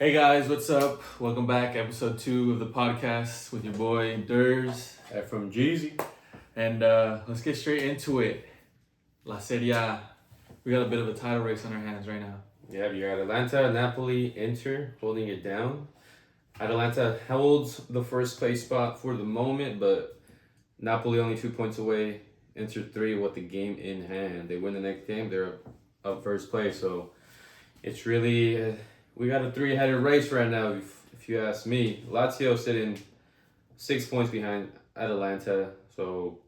Hey guys, what's up? Welcome back, episode 2 of the podcast with your boy Durs. From Jeezy. And let's get straight into it. La Serie A. We got a bit of a title race on our hands right now. Yeah, you got Atalanta, Napoli, Inter holding it down. Atalanta holds the first place spot for the moment, but Napoli only 2 points away. Inter 3 with the game in hand. They win the next game, they're up first place. So it's really, we got a three-headed race right now, if you ask me. Lazio sitting 6 points behind Atalanta. So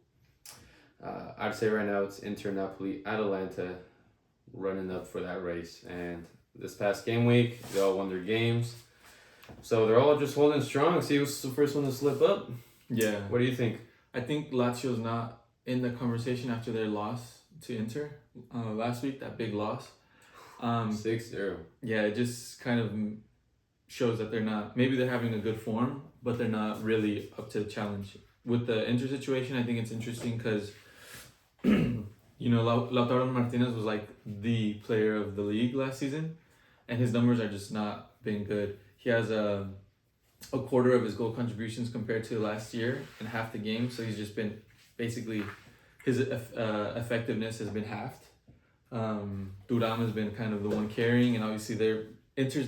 I'd say right now it's Inter, Napoli, Atalanta running up for that race. And this past game week, they all won their games. So they're all just holding strong. See who's the first one to slip up. Yeah. What do you think? I think Lazio's not in the conversation after their loss to Inter last week, that big loss. 6-0. Yeah, it just kind of shows that maybe they're having a good form, but they're not really up to the challenge. With the Inter situation, I think it's interesting because, Lautaro Martinez was like the player of the league last season, and his numbers are just not been good. He has a quarter of his goal contributions compared to last year in half the game, so he's just been basically his effectiveness has been halved. Thuram has been kind of the one carrying, and obviously their Inter's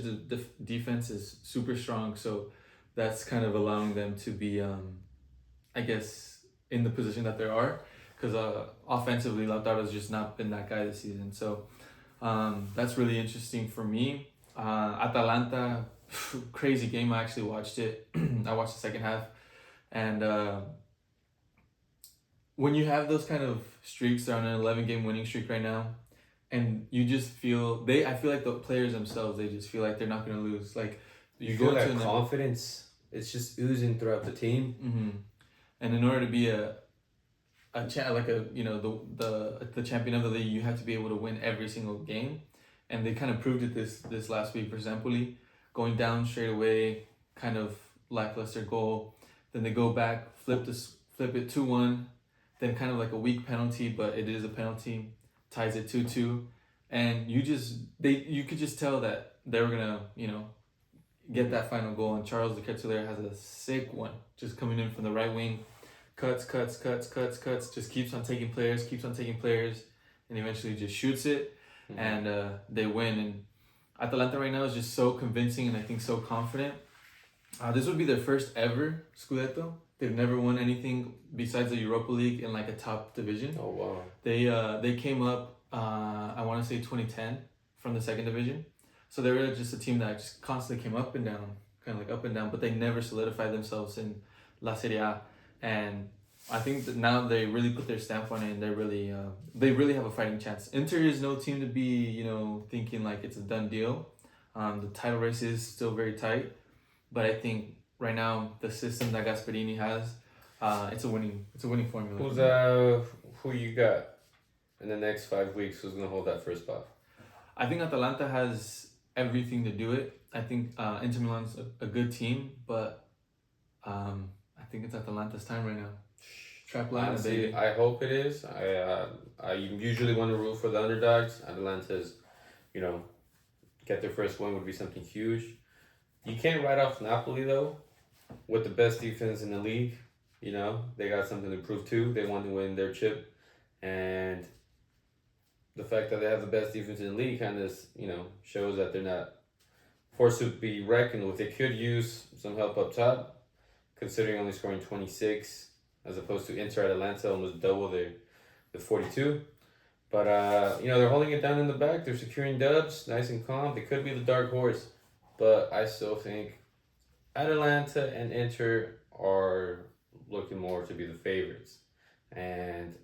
defense is super strong, so that's kind of allowing them to be, I guess, in the position that they are, because offensively Lautaro's just not been that guy this season. So that's really interesting for me. Atalanta, crazy game. I actually watched it. I watched the second half, and when you have those kind of streaks, they're on an 11-game winning streak right now, and you just feel I feel like the players themselves, they just feel like they're not gonna lose. Like You feel that confidence. It's just oozing throughout the team. Mm-hmm. And in order to be the champion of the league, you have to be able to win every single game, and they kind of proved it this last week for Empoli, going down straight away, kind of lackluster goal, then they go back, flip it 2-1, then kind of like a weak penalty, but it is a penalty, ties it 2-2, and you could just tell that they were gonna get that final goal, and Charles de Ketelaere has a sick one, just coming in from the right wing, cuts, just keeps on taking players, and eventually just shoots it, and they win. And Atalanta right now is just so convincing, and I think so confident. This would be their first ever Scudetto. They've never won anything besides the Europa League in like a top division. Oh wow! They came up, I want to say 2010 from the second division. So they were just a team that just constantly came up and down, kind of like up and down, but they never solidified themselves in La Serie A. And I think that now they really put their stamp on it, and they really have a fighting chance. Inter is no team to be, thinking like it's a done deal. The title race is still very tight, but I think right now the system that Gasperini has, it's a winning formula. Who you got in the next 5 weeks? Who's gonna hold that first spot? I think Atalanta has everything to do it. I think Inter Milan's a good team, but I think it's Atalanta's time right now. Trap line. Honestly, I hope it is. I usually want to root for the underdogs. Atalanta's, get their first win would be something huge. You can't write off Napoli though, with the best defense in the league. They got something to prove too. They want to win their chip, and the fact that they have the best defense in the league kind of, shows that they're not forced to be reckoned with. They could use some help up top, considering only scoring 26, as opposed to Inter Atalanta, almost double the 42. But, they're holding it down in the back. They're securing dubs, nice and calm. They could be the dark horse, but I still think Atalanta and Inter are looking more to be the favorites. And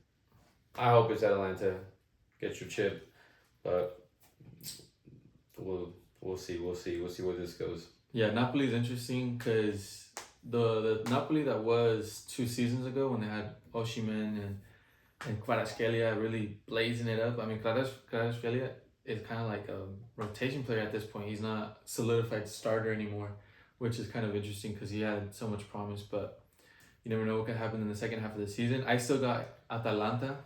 I hope it's Atalanta. Get your chip, but we'll see where this goes. Yeah, Napoli is interesting because the Napoli that was 2 seasons ago when they had Osimhen and Kvaratskhelia really blazing it up. I mean, Kvaratskhelia is kind of like a rotation player at this point. He's not solidified starter anymore, which is kind of interesting because he had so much promise, but you never know what could happen in the second half of the season. I still got Atalanta.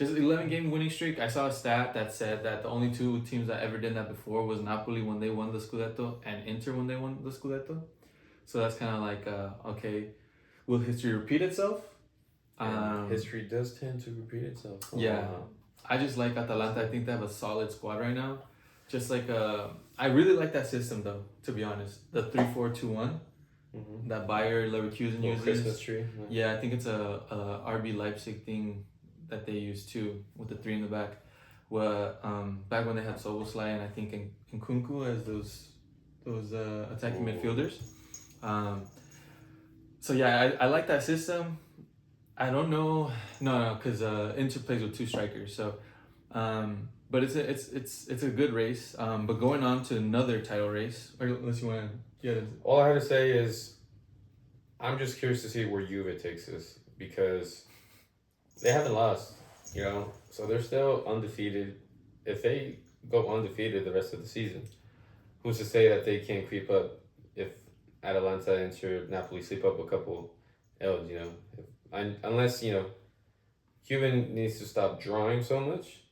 just 11-game winning streak. I saw a stat that said that the only two teams that ever did that before was Napoli when they won the Scudetto and Inter when they won the Scudetto. So that's kind of like, okay, will history repeat itself? History does tend to repeat itself. Yeah. I just like Atalanta. I think they have a solid squad right now. Just like, I really like that system though, to be honest. The 3-4-2-1 that Bayer Leverkusen uses. Christmas tree. Yeah, I think it's a RB Leipzig thing that they use too, with the three in the back. Well, back when they had Soboslai and I think Nkunku as those attacking midfielders. So yeah, I like that system. I don't know, because Inter plays with two strikers. So, but it's a good race. But going on to another title race, or unless you want to get it. All I had to say is, I'm just curious to see where Juve takes this, because they haven't lost, so they're still undefeated. If they go undefeated the rest of the season, who's to say that they can't creep up if Atalanta, Inter, Napoli sleep up a couple L's, unless, Juve needs to stop drawing so much.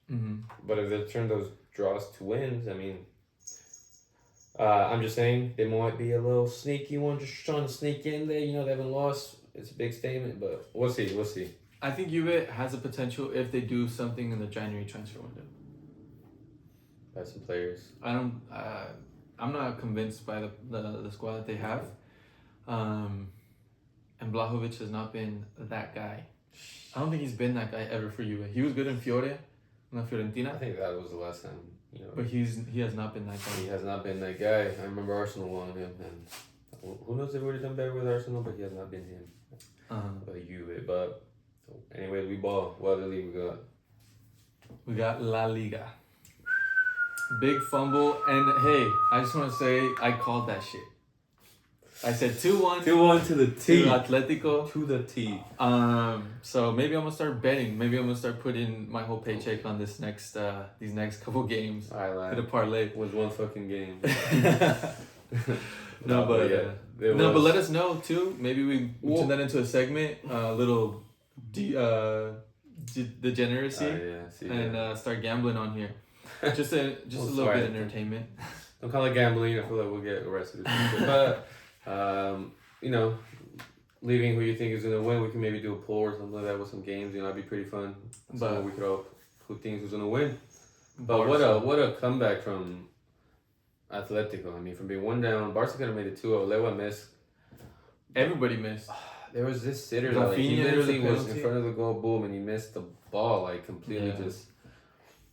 But if they turn those draws to wins, I mean, I'm just saying they might be a little sneaky one, just trying to sneak in there. They haven't lost. It's a big statement, but we'll see. I think Juve has a potential if they do something in the January transfer window. Buy some players. I'm not convinced by the squad that they have. And Vlahovic has not been that guy. I don't think he's been that guy ever for Juve. He was good in Fiorentina. I think that was the last time, But he has not been that guy. He has not been that guy. I remember Arsenal wanted him, and who knows if he would have done better with Arsenal, but he has not been him. But Juve. But anyways, we ball. What other league we got? We got La Liga. Big fumble, and hey, I just want to say I called that shit. I said 2-1. 2-1 to the T. To Atletico. To the T. So maybe I'm gonna start betting. Maybe I'm gonna start putting my whole paycheck on these next couple games. I lied. Hit a parlay. It was one fucking game. But let us know too. Maybe we turn that into a segment, a little degeneracy, and start gambling on here. Just a little bit of entertainment. Don't call it gambling. I feel like we'll get arrested. But leaving who you think is gonna win, we can maybe do a poll or something like that with some games. That'd be pretty fun. But we could all who thinks who's gonna win. But what a comeback from Atletico. I mean, from being 1 down, Barca could have made it 2-0. Lewa missed. Everybody missed. There was this sitter that he literally was in front of the goal, boom, and he missed the ball completely. Just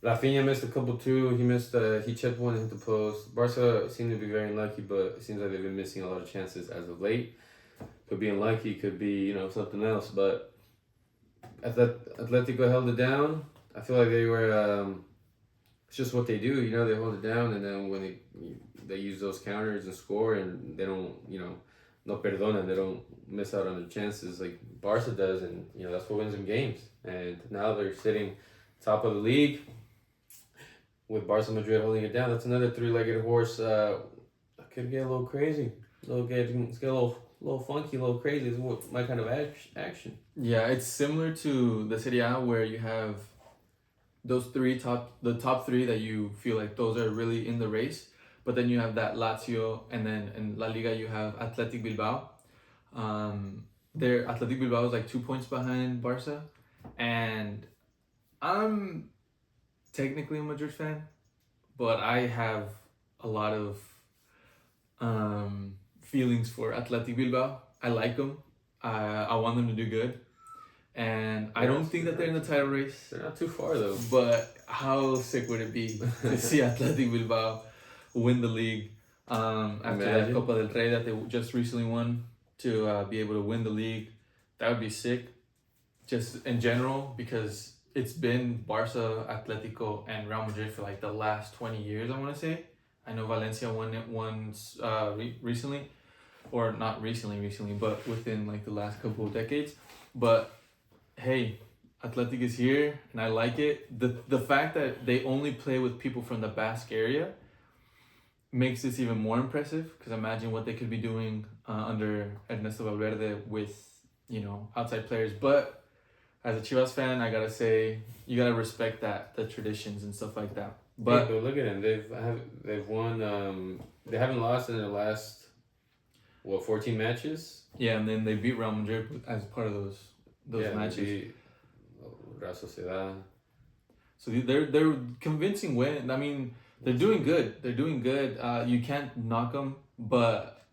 Rafinha missed a couple too. He missed. He chipped one and hit the post. Barca seemed to be very unlucky, but it seems like they've been missing a lot of chances as of late. Could be unlucky, could be something else. But Atletico held it down. I feel like they were. It's just what they do, They hold it down, and then when they use those counters and score, and they don't, no perdonan. They don't miss out on the chances like Barca does, and that's what wins them games. And now they're sitting top of the league. With Barca Madrid holding it down, that's another 3-legged horse. Could get a little crazy. It's get a little funky, a little crazy. It's my kind of action. Yeah, it's similar to the Serie A where you have those the top three that you feel like those are really in the race. But then you have that Lazio, and then in La Liga you have Athletic Bilbao. Athletic Bilbao is like 2 points behind Barca, and I'm technically a Madrid fan, but I have a lot of feelings for Athletic Bilbao. I like them. I want them to do good. And I don't think that they're in the title race. They're not too far though. But how sick would it be to see Athletic Bilbao win the league after that Copa del Rey that they just recently won, to be able to win the league? That would be sick. Just in general, because it's been Barca, Atletico, and Real Madrid for like the last 20 years, I want to say. I know Valencia won it once recently, or not recently, but within like the last couple of decades. But hey, Athletic is here, and I like it. The fact that they only play with people from the Basque area makes this even more impressive, because imagine what they could be doing under Ernesto Valverde with outside players. But as a Chivas fan, I gotta say you gotta respect that the traditions and stuff like that. But But look at them. They've won. They haven't lost in their last 14 matches. yeah, and then they beat Real Madrid as part of those matches. They beat Real Sociedad. So they're convincing win. I mean, they're doing good. They're doing good. You can't knock them, but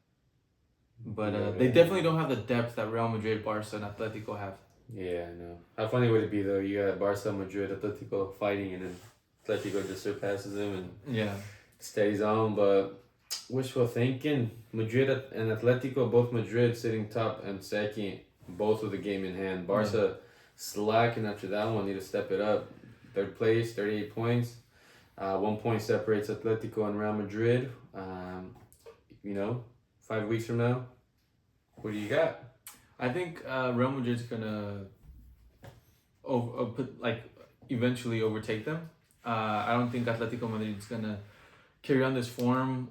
they definitely don't have the depth that Real Madrid, Barca, and Atletico have. Yeah, I know. How funny would it be though? You got Barca, Madrid, Atletico fighting, and then Atletico just surpasses them and Yeah. stays on. But wishful thinking. Madrid and Atletico, both Madrid sitting top and second, both with a game in hand. Barca slacking after that one. Need to step it up. Third place, 38 points. 1 point separates Atletico and Real Madrid. 5 weeks from now, what do you got? I think Real Madrid's gonna eventually overtake them. I don't think Atletico Madrid's gonna carry on this form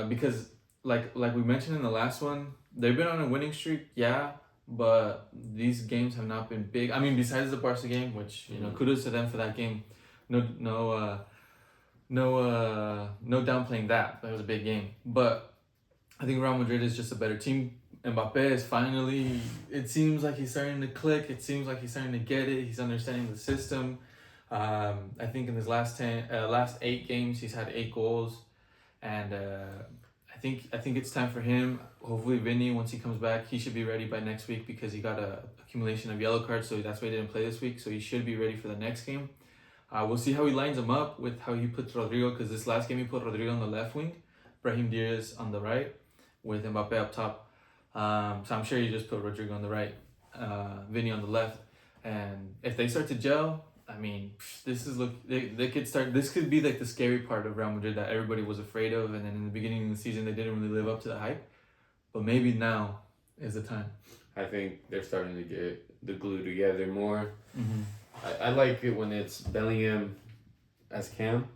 because like we mentioned in the last one, they've been on a winning streak, yeah, but these games have not been big. I mean, besides the Barca game, which kudos to them for that game. No downplaying that. That was a big game, but I think Real Madrid is just a better team. Mbappe is finally, it seems like he's starting to click. It seems like he's starting to get it. He's understanding the system. I think in his last 8 games, he's had 8 goals. And I think it's time for him. Hopefully Vinny, once he comes back, he should be ready by next week because he got a accumulation of yellow cards. So that's why he didn't play this week. So he should be ready for the next game. We'll see how he lines him up with how he puts Rodrigo, because this last game he put Rodrigo on the left wing, Brahim Diaz on the right, with Mbappe up top. So I'm sure you just put Rodrigo on the right, Vinny on the left, and if they start to gel, I mean, they could start. This could be like the scary part of Real Madrid that everybody was afraid of, and then in the beginning of the season they didn't really live up to the hype, but maybe now is the time. I think they're starting to get the glue together more. Mm-hmm. I like it when it's Bellingham as Cam.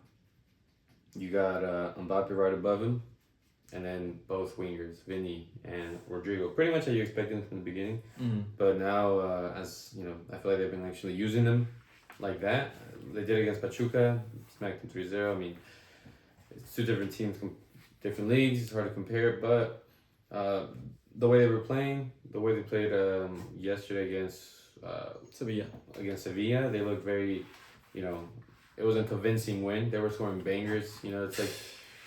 You got Mbappe right above him. And then both wingers, Vinny and Rodrigo. Pretty much how you expected them from the beginning. Mm-hmm. But now, I feel like they've been actually using them like that. They did it against Pachuca, smacked them 3-0. I mean, it's 2 different teams, different leagues. It's hard to compare. But the way they were playing, the way they played yesterday against Sevilla, they looked very, it was a convincing win. They were scoring bangers. It's like,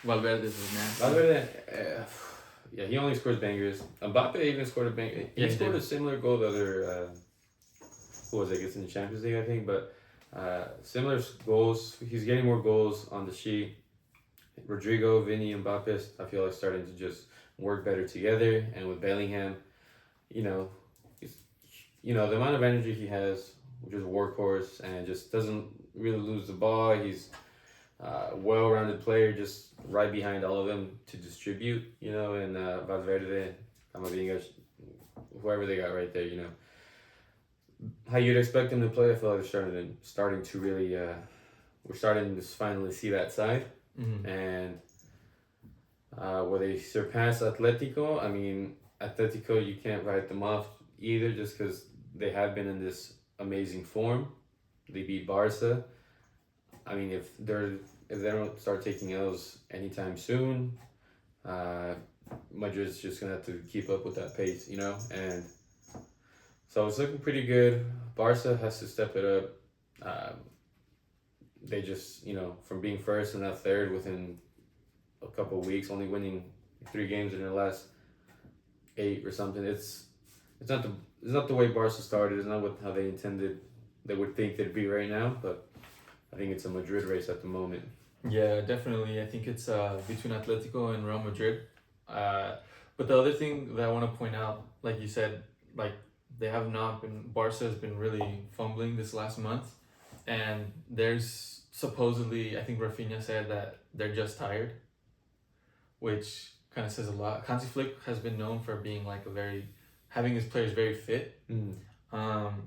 Valverde is nasty. Valverde, he only scores bangers. Mbappe even scored a banger. He scored a similar goal the other, who was it? It's in the Champions League, I think. But similar goals. He's getting more goals on the sheet. Rodrigo, Vinny, and Mbappe, I feel like starting to just work better together. And with Bellingham, the amount of energy he has, which is a workhorse, and just doesn't really lose the ball. He's well-rounded player, just right behind all of them to distribute, and Valverde, Camavinga, whoever they got right there, how you'd expect them to play. I feel like they're starting to really, we're starting to finally see that side. Mm-hmm. And where they surpass Atletico, I mean, Atletico, you can't write them off either just because they have been in this amazing form. They beat Barca. I mean, if they don't start taking L's anytime soon, Madrid's just gonna have to keep up with that pace, And so it's looking pretty good. Barca has to step it up. They just, from being first and now third within a couple of weeks, only winning 3 games in their last 8 or something. It's not the way Barca started. It's not how they intended. They would think they'd be right now, but I think it's a Madrid race at the moment. Yeah, definitely. I think it's between Atletico and Real Madrid. But the other thing that I want to point out, like you said, like they have not been. Barca has been really fumbling this last month, and there's supposedly, I think Rafinha said that they're just tired, which kind of says a lot. Hansi Flick has been known for being like having his players very fit. Mm.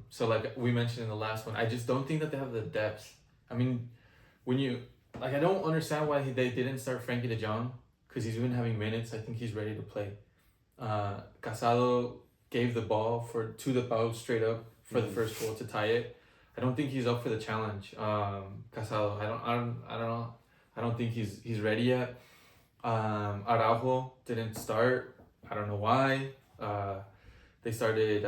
So like we mentioned in the last one, I just don't think that they have the depth. I mean, I don't understand why they didn't start Frankie de Jong, because he's been having minutes. I think he's ready to play. Casado gave the ball to the Pau straight up for the first goal to tie it. I don't think he's up for the challenge. Casado, I don't know. I don't think he's ready yet. Araujo didn't start. I don't know why. They started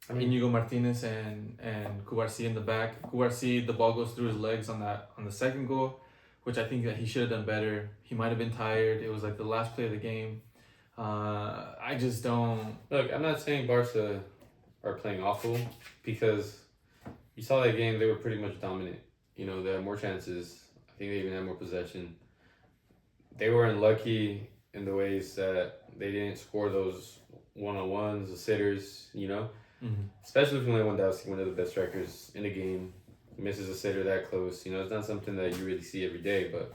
Inigo Martinez and Cubarsí in the back. Cubarsí, the ball goes through his legs on the second goal, which I think that he should have done better. He might have been tired. It was like the last play of the game. I just don't. Look, I'm not saying Barca are playing awful, because you saw that game, they were pretty much dominant. They had more chances. I think they even had more possession. They were unlucky in the ways that they didn't score those one-on-ones, the sitters, Especially from Lewandowski, one of the best strikers in the game. Misses a sitter that close. It's not something that you really see every day, but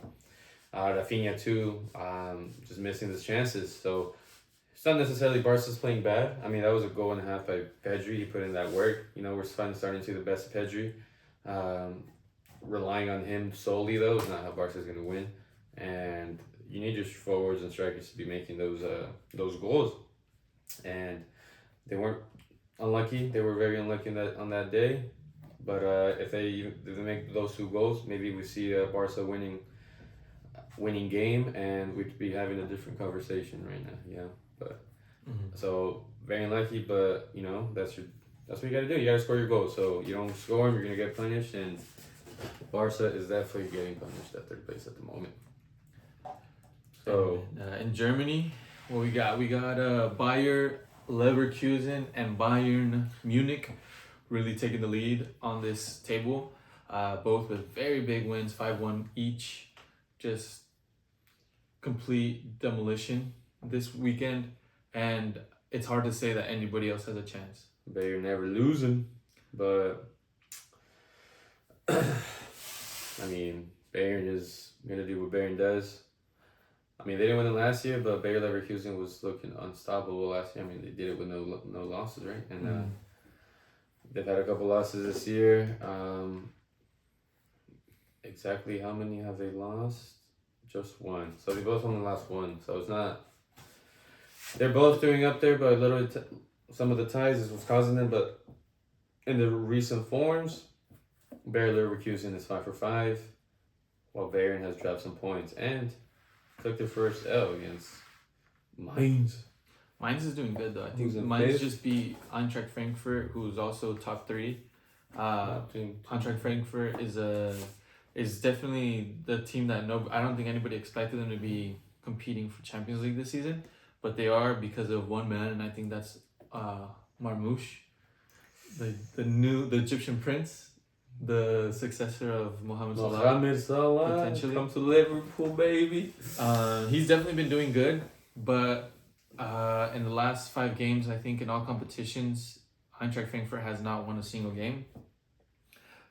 Rafinha too, just missing his chances. So it's not necessarily Barca's playing bad. I mean, that was a goal and a half by Pedri. He put in that work. We're finally starting to see the best of Pedri. Relying on him solely, though, is not how Barca's going to win. And you need your forwards and strikers to be making those goals. And they weren't unlucky. They were very unlucky on that day. But if they make those 2 goals, maybe we see Barca winning game, and we'd be having a different conversation right now. Yeah, but so very unlucky. But that's what you got to do. You got to score your goals. So you don't score them, you're gonna get punished, and Barca is definitely getting punished at 3rd place at the moment. So in Germany, what we got Bayer Leverkusen and Bayern Munich really taking the lead on this table, both with very big wins, 5-1 each. Just complete demolition this weekend, and it's hard to say that anybody else has a chance. Bayern never losing, but I mean, Bayern is gonna do what Bayern does. I mean, they didn't win it last year, but Bayer Leverkusen was looking unstoppable last year. I mean, they did it with no losses, right? And they've had a couple losses this year. Exactly how many have they lost? Just 1. So they both only lost 1. So it's not. They're both doing up there, but literally some of the ties is what's causing them. But in the recent forms, Bayer Leverkusen is 5 for 5, while Bayern has dropped some points and took their first L against Mainz. Mainz is doing good though. I think Mainz just beat Eintracht Frankfurt, who's also top 3. Eintracht Frankfurt is definitely the team that I don't think anybody expected them to be competing for Champions League this season, but they are because of one man, and I think that's Marmoush, the Egyptian prince, the successor of Mohamed Salah. Potentially come to Liverpool, baby. He's definitely been doing good, but in the last 5 games, I think in all competitions, Eintracht Frankfurt has not won a single game.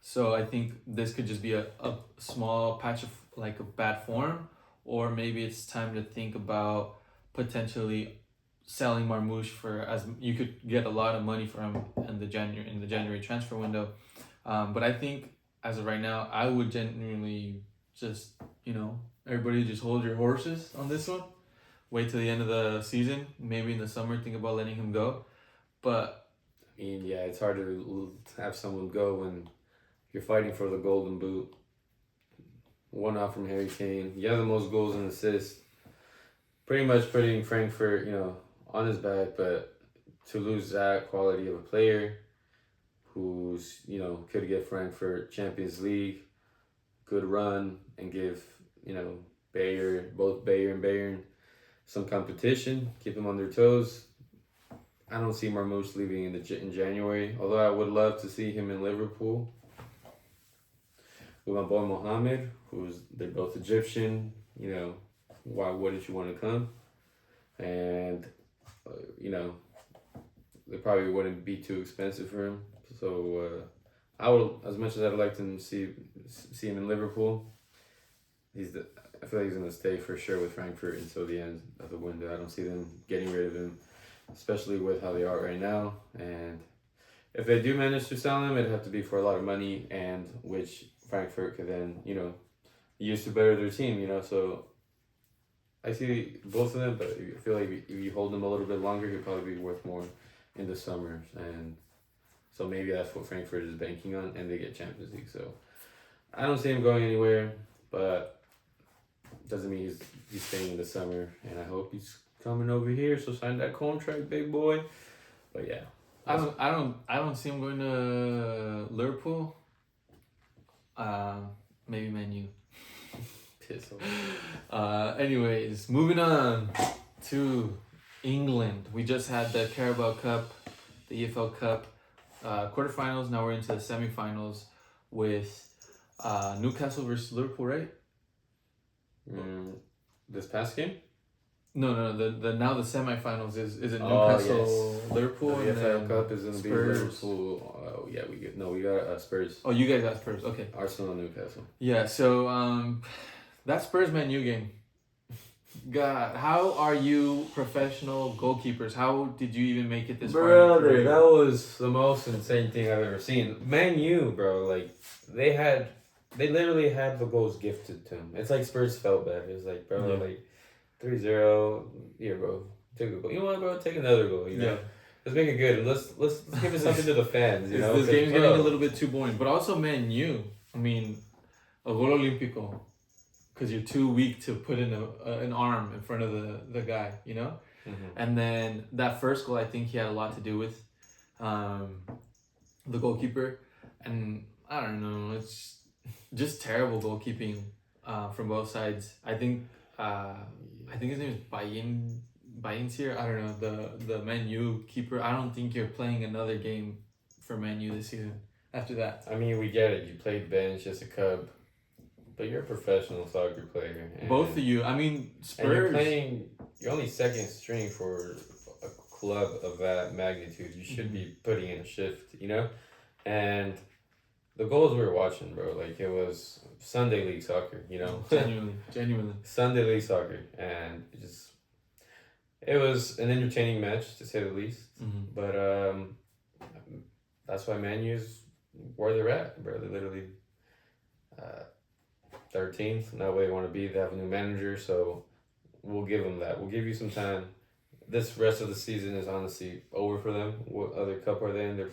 So I think this could just be a small patch of like a bad form, or maybe it's time to think about potentially selling Marmoush as you could get a lot of money for him in the January transfer window. But I think as of right now, I would genuinely just everybody just hold your horses on this one. Wait till the end of the season. Maybe in the summer, think about letting him go. But I mean, yeah, it's hard to have someone go when you're fighting for the golden boot. 1 out from Harry Kane. You have the most goals and assists. Pretty much putting Frankfurt, on his back, but to lose that quality of a player who's, could get Frankfurt Champions League, good run, and give, both Bayer and Bayern some competition, keep them on their toes. I don't see Marmoush leaving in January, although I would love to see him in Liverpool with my boy Mohamed, they're both Egyptian. Why wouldn't you want to come? And they probably wouldn't be too expensive for him. So I would, as much as I'd like to see him in Liverpool, I feel like he's gonna stay for sure with Frankfurt until the end of the window. I don't see them getting rid of him, especially with how they are right now. And if they do manage to sell him, it'd have to be for a lot of money, and which Frankfurt could then, use to better their team. So I see both of them, but I feel like if you hold him a little bit longer, he'll probably be worth more in the summers. And So maybe that's what Frankfurt is banking on, and they get Champions League. So I don't see him going anywhere, but doesn't mean he's staying in the summer. And I hope he's coming over here. So sign that contract, big boy. But yeah, I don't see him going to Liverpool. Maybe Man U. piss off. Anyways, moving on to England. We just had the Carabao Cup, the EFL Cup, quarterfinals. Now we're into the semifinals with Newcastle versus Liverpool, right? This past game? No. The now the semifinals is it Oh, Newcastle, yes. Liverpool, The and EFL then Cup is gonna be Spurs. Liverpool. Oh yeah, we got Spurs. Oh, you guys got Spurs. Okay. Arsenal, Newcastle. Yeah. So that Spurs Man U game. God, how are you professional goalkeepers? How did you even make it this far? Brother, that was the most insane thing I've ever seen. Man U, bro, like they literally had the goals gifted to them. It's like Spurs felt bad. It was like, bro, Yeah. like 3-0. Here, bro, take a goal. You know what, bro? Take another goal. You know, let's make it good. And let's give it something to the fans. You know, this game's getting a little bit too boring. But also, Man U. I mean, a gol olímpico. Because you're too weak to put in an arm in front of the guy, you know? Mm-hmm. And then that first goal, I think he had a lot to do with the goalkeeper. And I don't know, it's just terrible goalkeeping from both sides. I think his name is Bayinsir. I don't know, the Man U keeper. I don't think you're playing another game for Man U this season after that. I mean, we get it. You played bench as a cub. But you're a professional soccer player. Both of you. I mean, Spurs. And you're only second string for a club of that magnitude. You should be putting in a shift, you know? And the goals we were watching, bro, like it was Sunday League soccer, you know? Genuinely. Sunday League soccer. And it was an entertaining match, to say the least. Mm-hmm. But that's why Man U's where they're at, bro. They literally... 13th, not where they want to be. They have a new manager, so we'll give them that. We'll give you some time. This rest of the season is honestly over for them. What other cup are they in? They're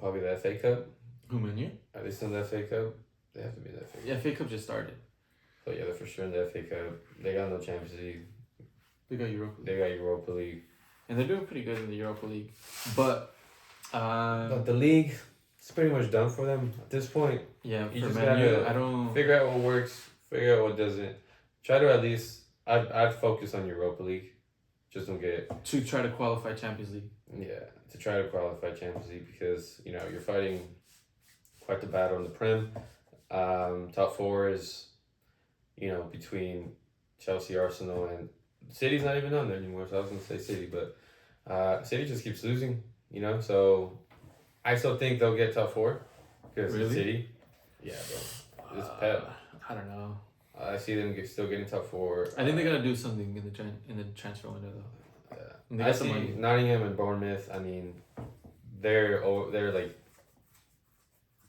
probably the FA Cup. Who, Man U? Are they still in the FA Cup? They have to be in the FA Cup. Yeah, FA Cup just started. So yeah, they're for sure in the FA Cup. They got no Champions League. They got Europa League. They got Europa League. And they're doing pretty good in the Europa League. But the league, it's pretty much done for them at this point. Yeah, you for just Man U, gotta I don't figure out what works, figure out what doesn't. Try to at least I'd focus on Europa League. Just don't get to try to qualify Champions League. Yeah, to try to qualify Champions League because you're fighting quite the battle in the Prem. Top four is between Chelsea, Arsenal, and City's not even on there anymore. So I was gonna say City, but City just keeps losing. So I still think they'll get top four because Really? City. Yeah, bro. It's Pep. I don't know. I see them still getting top four. I think they're gonna do something in the transfer window though. They I got the see money. Nottingham and Bournemouth. I mean, they're like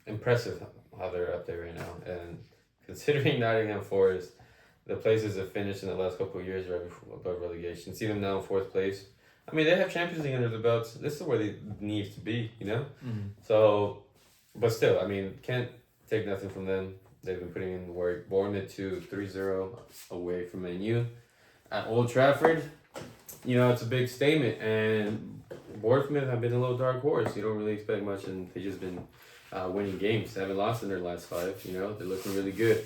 impressive how they're up there right now. And considering Nottingham Forest, the places have finished in the last couple of years right above relegation. See them now in fourth place. I mean, they have Champions League under the belts. This is where they need to be, Mm-hmm. So, but still, I mean, can't take nothing from them. They've been putting in the work. Bournemouth 3-0 away from Man U at Old Trafford. It's a big statement. And Bournemouth have been a little dark horse. You don't really expect much, and they've just been winning games. They haven't lost in their last 5. They're looking really good.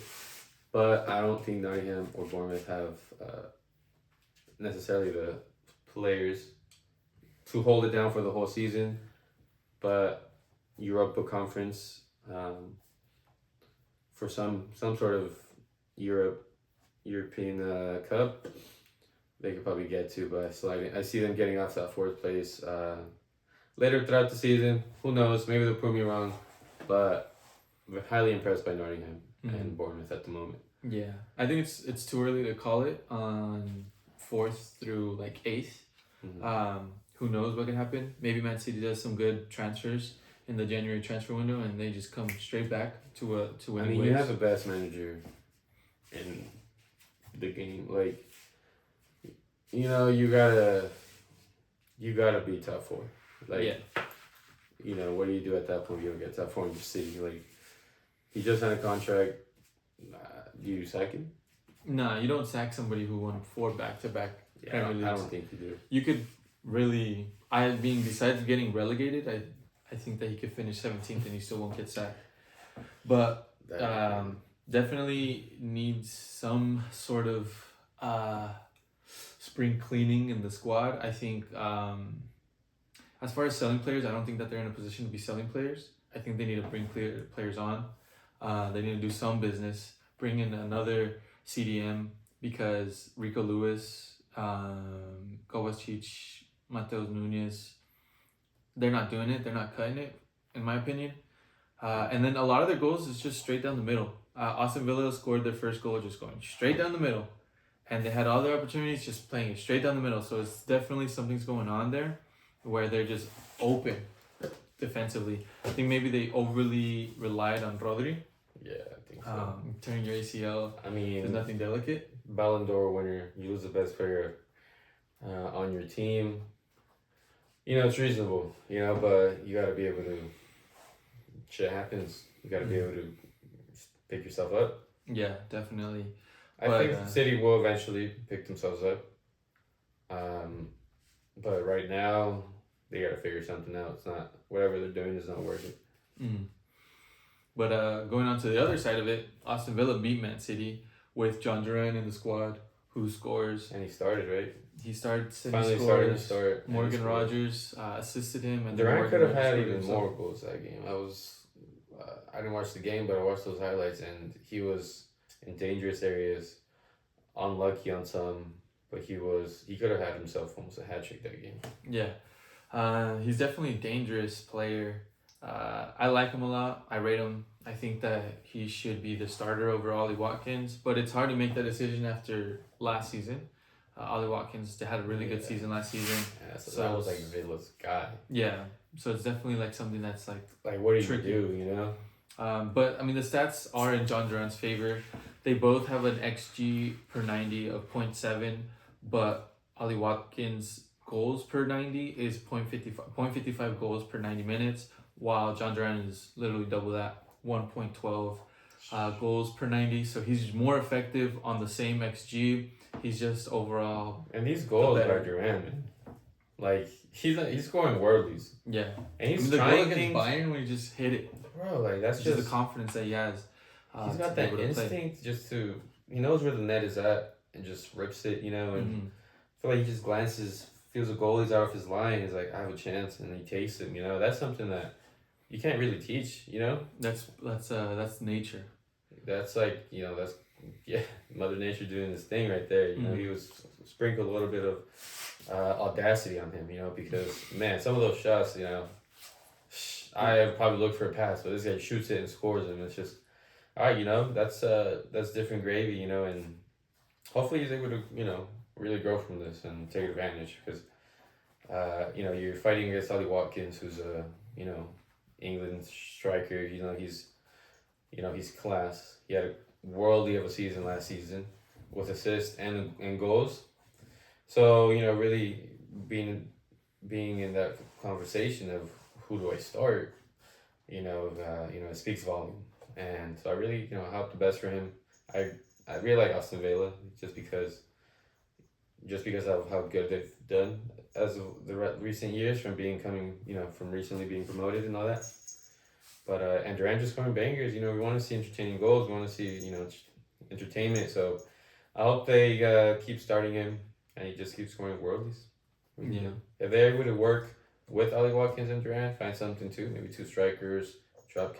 But I don't think Nottingham or Bournemouth have necessarily the players to hold it down for the whole season. But Europa Conference, for some sort of European Cup, they could probably get to by sliding. I see them getting off that fourth place later throughout the season. Who knows? Maybe they'll prove me wrong. But we're highly impressed by Nottingham and Bournemouth at the moment. Yeah, I think it's too early to call it on 4th through 8th. Mm-hmm. Who knows what can happen? Maybe Man City does some good transfers in the January transfer window, and they just come straight back to winning. I mean, ways. you have the best manager in the game. You gotta be top 4. Like, yeah. you know, what do you do at that point? You don't get top four in your city. Like, he just signed a contract. Do you sack him? Nah, you don't sack somebody who won 4 back-to-back Yeah, Premier Leagues. I don't think you do. You could really, besides getting relegated, I think that he could finish 17th and he still won't get sacked. But definitely needs some sort of spring cleaning in the squad. I think as far as selling players, I don't think that they're in a position to be selling players. I think they need to bring players on. They need to do some business, bring in another CDM because Rico Lewis, Kovacic, Mateus Nunes, they're not doing it. They're not cutting it, in my opinion. And then a lot of their goals is just straight down the middle. Aston Villa scored their first goal just going straight down the middle. And they had all their opportunities just playing it straight down the middle. So it's definitely something's going on there where they're just open defensively. I think maybe they overly relied on Rodri. Yeah, I think so. Turning your ACL, I mean, there's nothing delicate. Ballon d'Or winner, you lose the best player on your team. You know, it's reasonable, you know, but you got to be able to, shit happens. You got to be able to pick yourself up. Yeah, definitely. I think City will eventually pick themselves up. But right now, they got to figure something out. It's not, whatever they're doing is not working. But going on to the other side of it, Aston Villa beat Man City with John Duran in the squad, who scores. And he started, right? He starts and Finally he started scores. to start. Morgan Rogers assisted him. And Duran could have had even himself. more goals that game. I didn't watch the game, but I watched those highlights, and he was in dangerous areas, unlucky on some, but he could have had himself almost a hat trick that game. Yeah, he's definitely a dangerous player. I like him a lot. I rate him. I think that he should be the starter over Ollie Watkins, but it's hard to make that decision after last season. Ollie Watkins had a really good season last season. Yeah, so that was like Villa's guy. Yeah, so it's definitely like something that's like what do you do, you know? But I mean, the stats are in John Duran's favor. They both have an XG per 90 of 0.7, but Ollie Watkins' goals per 90 is 0.55 goals per 90 minutes, while John Duran is literally double that, 1.12 goals per 90. So he's more effective on the same XG. He's just overall. And these goals by Duran, man. Like, he's scoring worldlies. Yeah. And he's the trying goal against things. Bayern when he just hit it. Bro, like, that's just the confidence that he has. He's got that instinct just to, he knows where the net is at and just rips it, you know, and I feel like he just glances, feels the goalie's out of his line, he's like, I have a chance, and he takes it, you know. That's something that you can't really teach, you know. That's nature. That's like, you know, that's Mother Nature doing this thing right there. You know, he was sprinkled a little bit of audacity on him, you know, because man, some of those shots, you know, I probably look for a pass, but this guy shoots it and scores them. It's just, all right, you know, that's different gravy, you know, and hopefully he's able to, you know, really grow from this and take advantage because, you know, you're fighting against Ollie Watkins, who's a, you know, England striker. You know, he's class. He had a worldly of a season last season with assists and goals. So, you know, really being in that conversation of who do I start, you know, it speaks volume. And so I really, you know, hope the best for him. I really like Aston Villa just because of how good they've done as of the recent years from recently being promoted and all that. But and Duran just scoring bangers. You know, we want to see entertaining goals. We want to see, you know, entertainment. So I hope they keep starting him and he just keeps scoring worldies. Yeah. If they're able to work with Ollie Watkins and Duran, find something too. Maybe two strikers, drop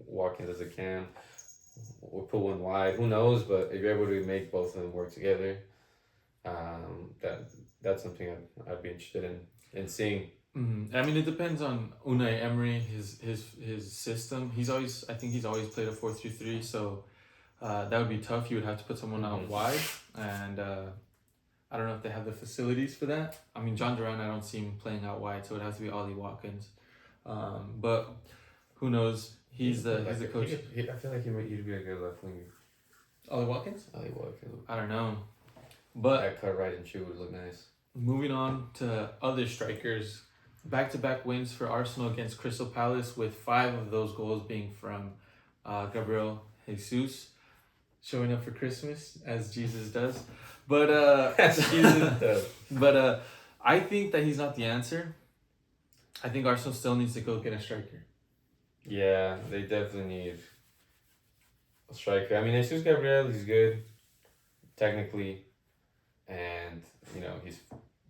Watkins as a cam, or put one wide. Who knows? But if you're able to make both of them work together, that's something I'd be interested in seeing. I mean, it depends on Unai Emery, his system. I think he's always played a 4-3-3. So that would be tough. You would have to put someone out wide, and I don't know if they have the facilities for that. I mean, John Duran, I don't see him playing out wide, so it has to be Ollie Watkins. But who knows? He's the coach. I feel like he'd be a good left winger. Ollie Watkins? Ollie Watkins. I don't know. But that cut right and shoot would look nice. Moving on to other strikers, back-to-back wins for Arsenal against Crystal Palace, with 5 of those goals being from Gabriel Jesus, showing up for Christmas as Jesus does. But Jesus does. but I think that he's not the answer. I think Arsenal still needs to go get a striker. Yeah, they definitely need a striker. I mean, Jesus Gabriel, he's good, technically, and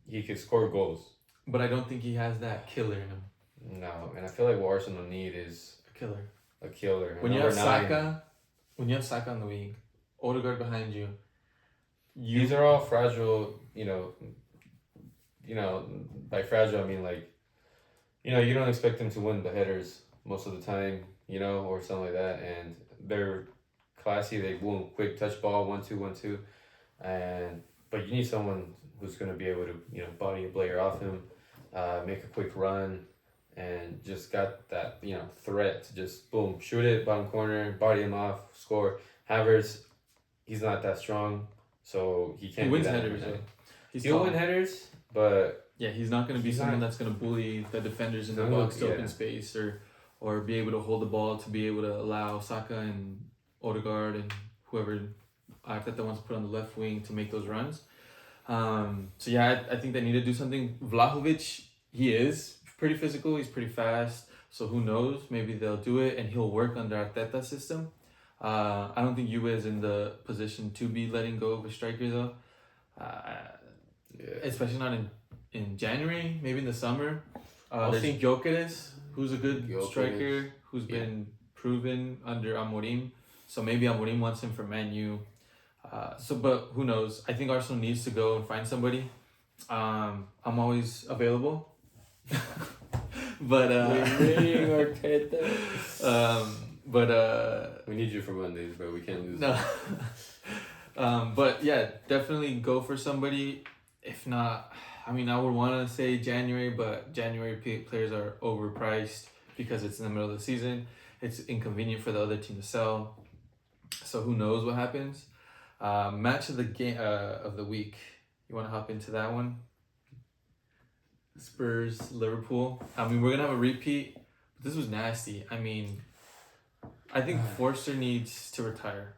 he could score goals. But I don't think he has that killer in him. No, and I feel like what Arsenal need is A killer. a killer. When you have Number 9. Saka on the wing, Odegaard behind you, These are all fragile. By fragile I mean like, you don't expect them to win the headers most of the time, or something like that, and they're classy. They boom, quick touch ball, 1-2, 1-2, but you need someone who's going to be able to body a player off him, make a quick run, and just got that threat to just boom, shoot it bottom corner, body him off, score. Havertz, he's not that strong, so he can't. He wins do that headers. He'll win headers, but yeah, he's not going to be someone that's going to bully the defenders in the box to open space or be able to hold the ball to be able to allow Saka and Odegaard and whoever Arteta wants to put on the left wing to make those runs. So yeah, I think they need to do something. Vlahovic, he is pretty physical. He's pretty fast. So who knows? Maybe they'll do it and he'll work under Arteta's system. I don't think Juve is in the position to be letting go of a striker though. Especially not in January, maybe in the summer. There's Gyökeres, who's a good striker, who's been proven under Amorim. So maybe Amorim wants him for Man U. But who knows? I think Arsenal needs to go and find somebody. I'm always available. But we need you for Mondays, bro. We can't lose. No. But yeah, definitely go for somebody. If not, I mean, I would want to say January, but January players are overpriced because it's in the middle of the season. It's inconvenient for the other team to sell. So who knows what happens? Match of the game of the week. You want to hop into that one? Spurs, Liverpool. I mean, we're gonna have a repeat. But this was nasty. I mean, I think Forster needs to retire.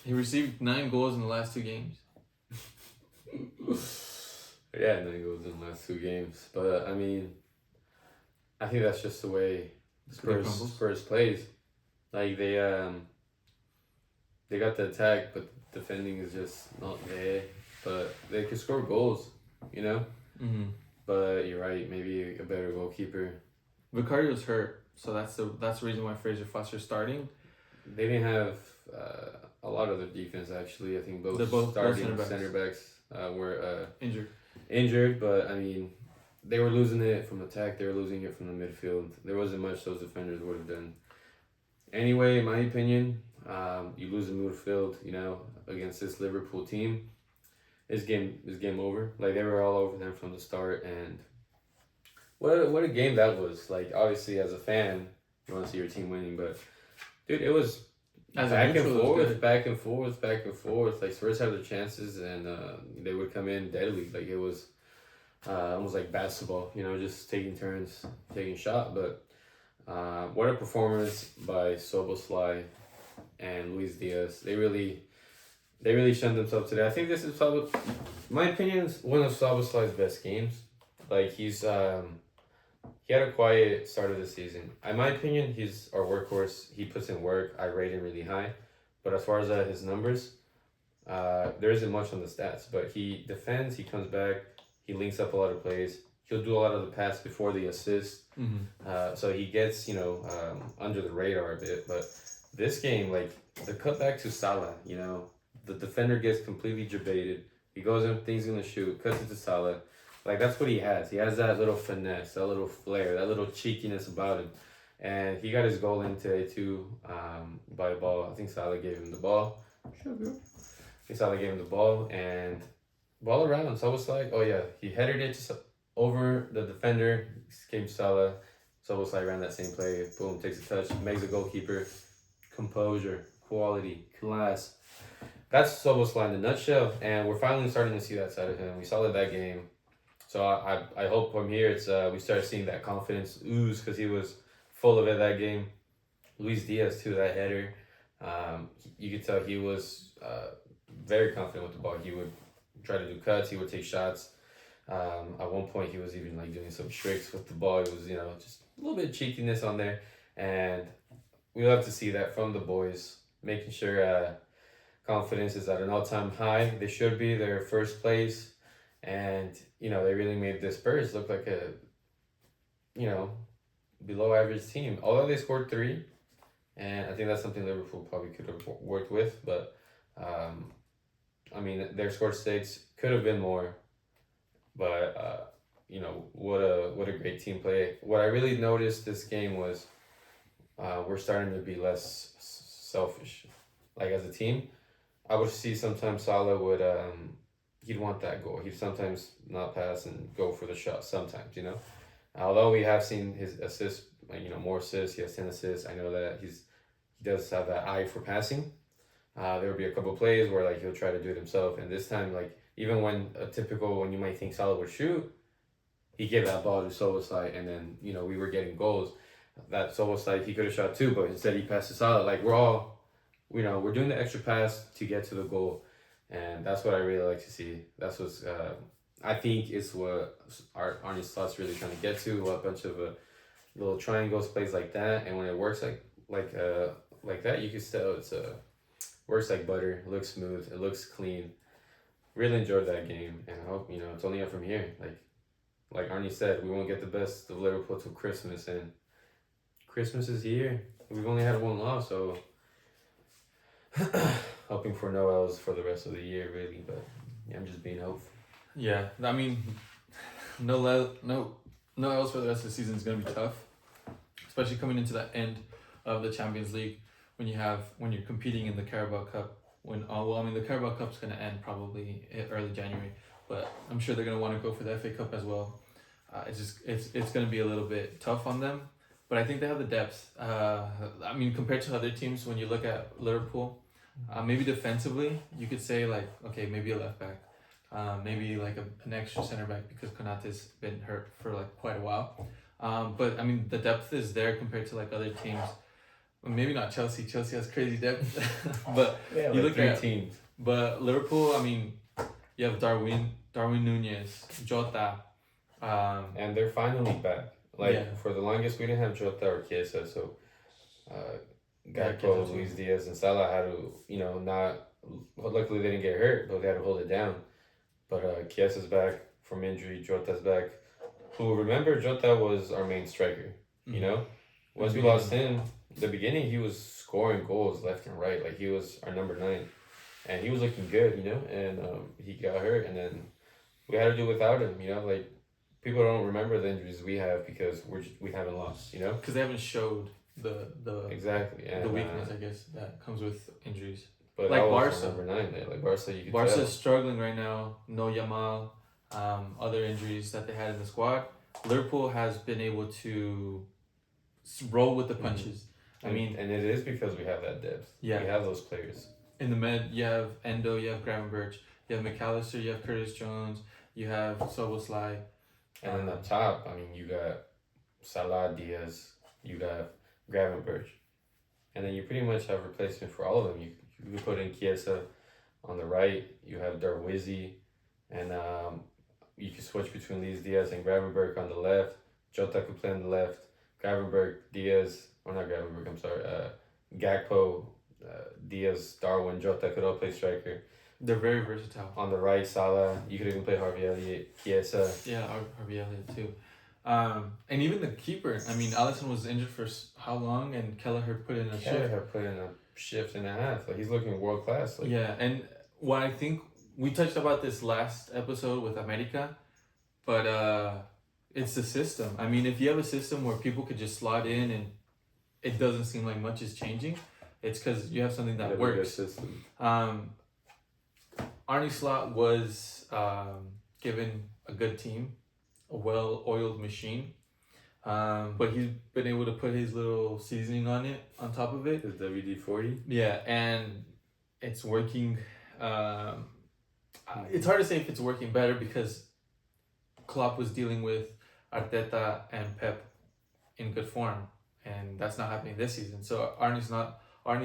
He received 9 goals in the last 2 games. Yeah, 9 goals in the last 2 games. But I mean, I think that's just the way Spurs plays. Like they got the attack, but defending is just not there. But they can score goals, Mm-hmm. But you're right. Maybe a better goalkeeper. Vicario's hurt, so that's the reason why Fraser Foster's starting. They didn't have a lot of their defense actually. I think both starting center backs were injured, but I mean, they were losing it from attack. They were losing it from the midfield. There wasn't much those defenders would have done. Anyway, in my opinion, you lose the midfield, against this Liverpool team. It's game over. Like they were all over them from the start, and what a game that was. Like obviously, as a fan, you want to see your team winning, but dude, it was back and forth. Like Spurs had their chances, and they would come in deadly. Like it was almost like basketball, just taking turns, taking shot. But what a performance by Szoboszlai and Luis Diaz. They really shunned themselves today. I think this is probably, in my opinion, one of Szoboszlai's best games. Like he had a quiet start of the season. In my opinion, he's our workhorse. He puts in work. I rate him really high. But as far as his numbers, there isn't much on the stats. But he defends. He comes back. He links up a lot of plays. He'll do a lot of the pass before the assist. Mm-hmm. So he gets under the radar a bit. But this game, like the cutback to Salah, the defender gets completely debated. He goes in, thinks he's gonna shoot, cuts it to Salah. Like that's what he has. He has that little finesse, that little flair, that little cheekiness about him. And he got his goal in today too, by a ball. I think Salah gave him the ball. Salah gave him the ball and ball around. So I was like, oh yeah, he headed it over the defender, came Salah. So it was like ran that same play. Boom, takes a touch, makes the goalkeeper. Composure, quality, class. That's Szoboszlai in a nutshell, and we're finally starting to see that side of him. We saw that game So I hope from here it's we start seeing that confidence ooze because he was full of it that game. Luis Diaz too, that header. You could tell he was very confident with the ball. He would try to do cuts. He would take shots. At one point, he was even like doing some tricks with the ball. It was just a little bit of cheekiness on there, and we love to see that from the boys, making sure confidence is at an all-time high. They should be. They're first place, and they really made the Spurs look like a below average team. Although they scored 3, and I think that's something Liverpool probably could have worked with, but I mean their scored 6 could have been more, but what a great team play. What I really noticed this game was we're starting to be less selfish, like as a team. I would see sometimes Salah would he'd want that goal. He'd sometimes not pass and go for the shot. Sometimes, although we have seen his assists, more assists. He has 10 assists. I know that he does have that eye for passing. There will be a couple plays where like he'll try to do it himself, and this time like even when you might think Salah would shoot, he gave that ball to Soboslai, and then we were getting goals. That Soboslai he could have shot too, but instead he passed to Salah. Like we're all. We're doing the extra pass to get to the goal, and that's what I really like to see. That's what I think is what Arne Slot's really trying to get to. A bunch of little triangles, plays like that, and when it works like that, you can tell it's works like butter. It looks smooth. It looks clean. Really enjoyed that game, and I hope it's only up from here. Like Arne said, we won't get the best of Liverpool till Christmas, and Christmas is here. We've only had 1 loss, so. Hoping for no L's for the rest of the year, really, but yeah, I'm just being hopeful. Yeah, I mean, no L's for the rest of the season is going to be tough, especially coming into the end of the Champions League when you're competing in the Carabao Cup. The Carabao Cup's going to end probably early January, but I'm sure they're going to want to go for the FA Cup as well. It's going to be a little bit tough on them. But I think they have the depth. I mean, compared to other teams, when you look at Liverpool, maybe defensively, you could say like, okay, maybe a left back, maybe like an extra center back because Konate's been hurt for like quite a while. But I mean, the depth is there compared to like other teams. Maybe not Chelsea. Chelsea has crazy depth, but yeah, you look at 3 teams. But Liverpool, I mean, you have Darwin Nunez, Jota, and they're finally back. For the longest, we didn't have Jota or Chiesa, so Gakpo, Luis Diaz, and Salah had to, not. Luckily, they didn't get hurt, but they had to hold it down. But Chiesa's back from injury. Jota's back. Who remember Jota was our main striker. Mm-hmm. Once we lost him, the beginning he was scoring goals left and right. Like he was our number 9, and he was looking good. And he got hurt, and then we had to do without him. Like. People don't remember the injuries we have because we haven't lost, Because they haven't showed the exactly the weakness, I guess, that comes with injuries. But like Barca, Barca, number 9 there. Like Barca, you could Barca's tell. struggling right now. No Yamal, other injuries that they had in the squad. Liverpool has been able to roll with the punches. I mean, and it is because we have that depth. Yeah, we have those players. In the mid, you have Endo, you have Gravenberch, you have McAllister, you have Curtis Jones, you have Soboslai. And then up top, I mean, you got Salah, Diaz, you got Gravenberch. And then you pretty much have replacement for all of them. You can put in Chiesa on the right, you have Darwizzi, and you can switch between Luis Diaz and Gravenberch on the left. Jota could play on the left. Gravenberch, Diaz, or not Gravenberch, I'm sorry, Gakpo, Diaz, Darwin, Jota could all play striker. They're very versatile. On the right, Salah. You could even play Harvey Elliott, Chiesa. Yeah, Harvey Elliott too. And even the keeper. I mean, Alisson was injured for how long, and Kelleher put in a shift. Kelleher put in a shift and a half. Like he's looking world class. Yeah, and what I think we touched about this last episode with America, but it's the system. I mean, if you have a system where people could just slot in and it doesn't seem like much is changing, it's because you have something that works. Arne Slot was given a good team, a well-oiled machine, but he's been able to put his little seasoning on top of it. His WD-40? Yeah, and it's working. It's hard to say if it's working better because Klopp was dealing with Arteta and Pep in good form, and that's not happening this season. So Arne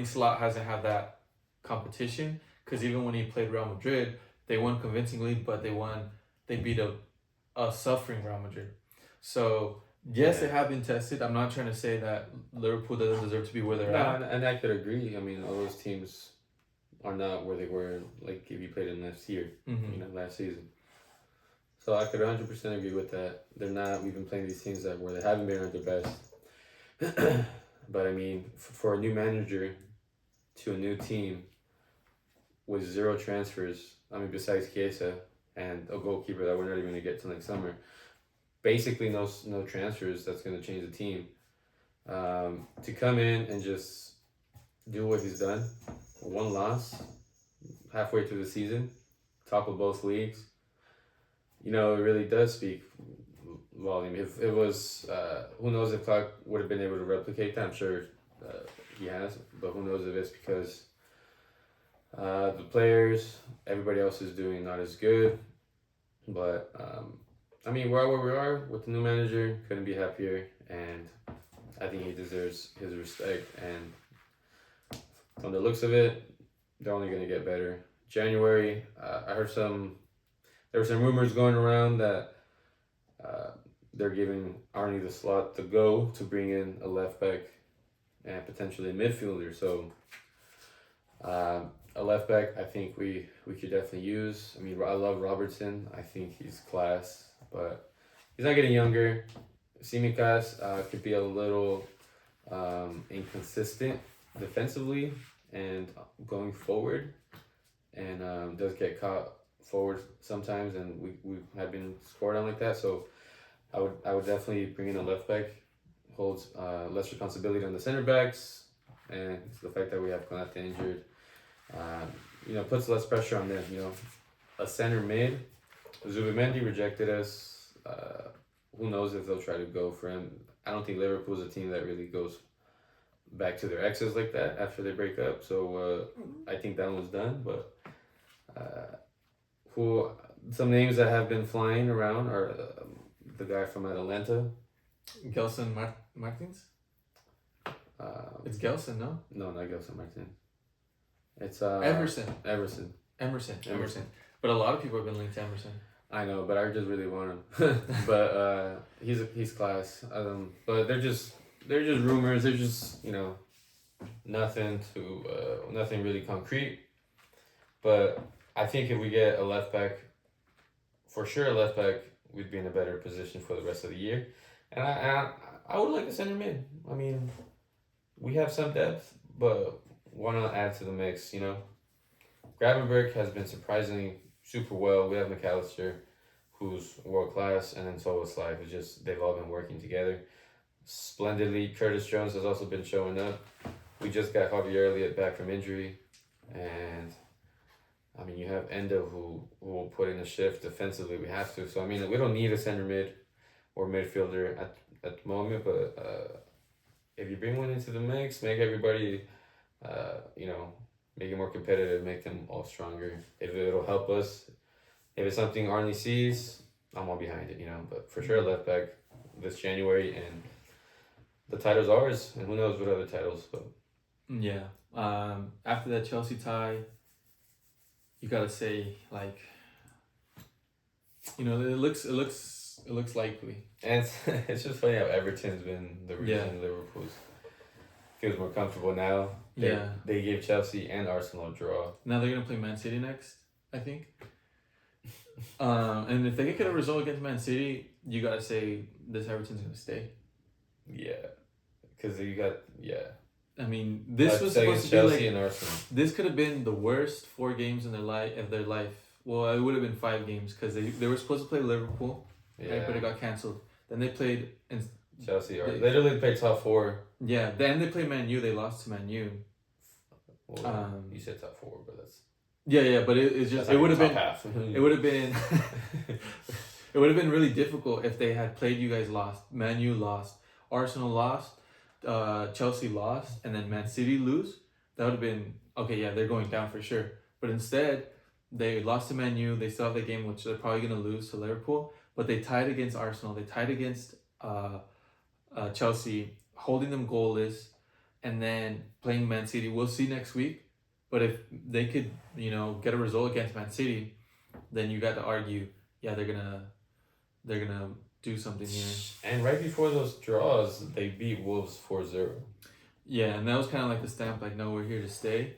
Slot hasn't had that competition, because even when he played Real Madrid, they won convincingly, but they beat a suffering Real Madrid. So yes, they have been tested. I'm not trying to say that Liverpool doesn't deserve to be where they're at. And I could agree. I mean, all those teams are not where they were, like, if you played them last year, last season. So I could 100% agree with that. They're not. We've been playing these teams where they haven't been at their best. But I mean, for a new manager to a new team with 0 transfers, I mean, besides Chiesa and a goalkeeper that we're not even going to get till next summer, basically no transfers that's going to change the team. To come in and just do what he's done, 1 loss halfway through the season, top of both leagues, it really does speak volume. If it was, who knows if Clark would have been able to replicate that. I'm sure he has, but who knows if it's because the players, everybody else is doing not as good. But I mean, we're where we are with the new manager. Couldn't be happier, and I think he deserves his respect. And from the looks of it, they're only going to get better. January, I heard there were some rumors going around that they're giving Arne the slot to go to bring in a left back and potentially a midfielder. So a left back, I think we could definitely use. I mean, I love Robertson. I think he's class, but he's not getting younger. Tsimikas could be a little inconsistent defensively and going forward, and does get caught forward sometimes, and we have been scored on like that. So I would definitely bring in a left back, holds less responsibility on the center backs, and it's the fact that we have Konate injured, puts less pressure on them. A center mid, Zubimendi rejected us. Who knows if they'll try to go for him? I don't think Liverpool's a team that really goes back to their exes like that after they break up. So I think that one's done. But some names that have been flying around are the guy from Atalanta, Gelson Martins. It's Gelson, no? No, not Gelson Martin. It's Everson. Emerson. But a lot of people have been linked to Emerson. I know, but I just really want him. But he's class. But they're just rumors. They're just nothing really concrete. But I think if we get a left back, for sure, we'd be in a better position for the rest of the year. And I would like a center mid. I mean, we have some depth, but why not add to the mix? Gravenberg has been surprisingly super well. We have McAllister, who's world class, and then so is Life. It's just they've all been working together splendidly. Curtis Jones has also been showing up. We just got Javier Elliott back from injury, and I mean, you have Endo who will put in a shift defensively. We have to. So I mean, we don't need a center mid or midfielder at the moment, but if you bring one into the mix, make everybody, make it more competitive, make them all stronger. If it'll help us, if it's something Arne sees, I'm all behind it, But for sure, left back this January, and the title's ours, and who knows what other titles. But yeah, after that Chelsea tie, you gotta say it looks likely. And it's just funny how Everton's been the reason Liverpool's feels more comfortable now. They gave Chelsea and Arsenal a draw. Now they're gonna play Man City next, I think. And if they get a result against Man City, you gotta say this Everton's gonna stay. Yeah, because you got I mean, this was supposed to Chelsea be and Arsenal. This could have been the worst 4 games in their life. Well, it would have been 5 games because they were supposed to play Liverpool, right, but it got cancelled. Then they played Chelsea, or they literally played top 4. Yeah, then they played Man U. They lost to Man U. Well, you said top 4, but that's but it's just it would have been half. It would have been it would have been really difficult if they had played you guys lost, Man U lost, Arsenal lost, Chelsea lost, and then Man City lose. That would have been okay. Yeah, they're going down for sure. But instead, they lost to Man U. They still have the game, which they're probably gonna lose to Liverpool. but they tied against Arsenal. They tied against Chelsea, holding them goalless, and then playing Man City. We'll see next week. But if they could, get a result against Man City, then you got to argue, yeah, they're gonna do something here. And right before those draws, they beat Wolves 4-0. Yeah, and that was kind of like the stamp, like, no, we're here to stay.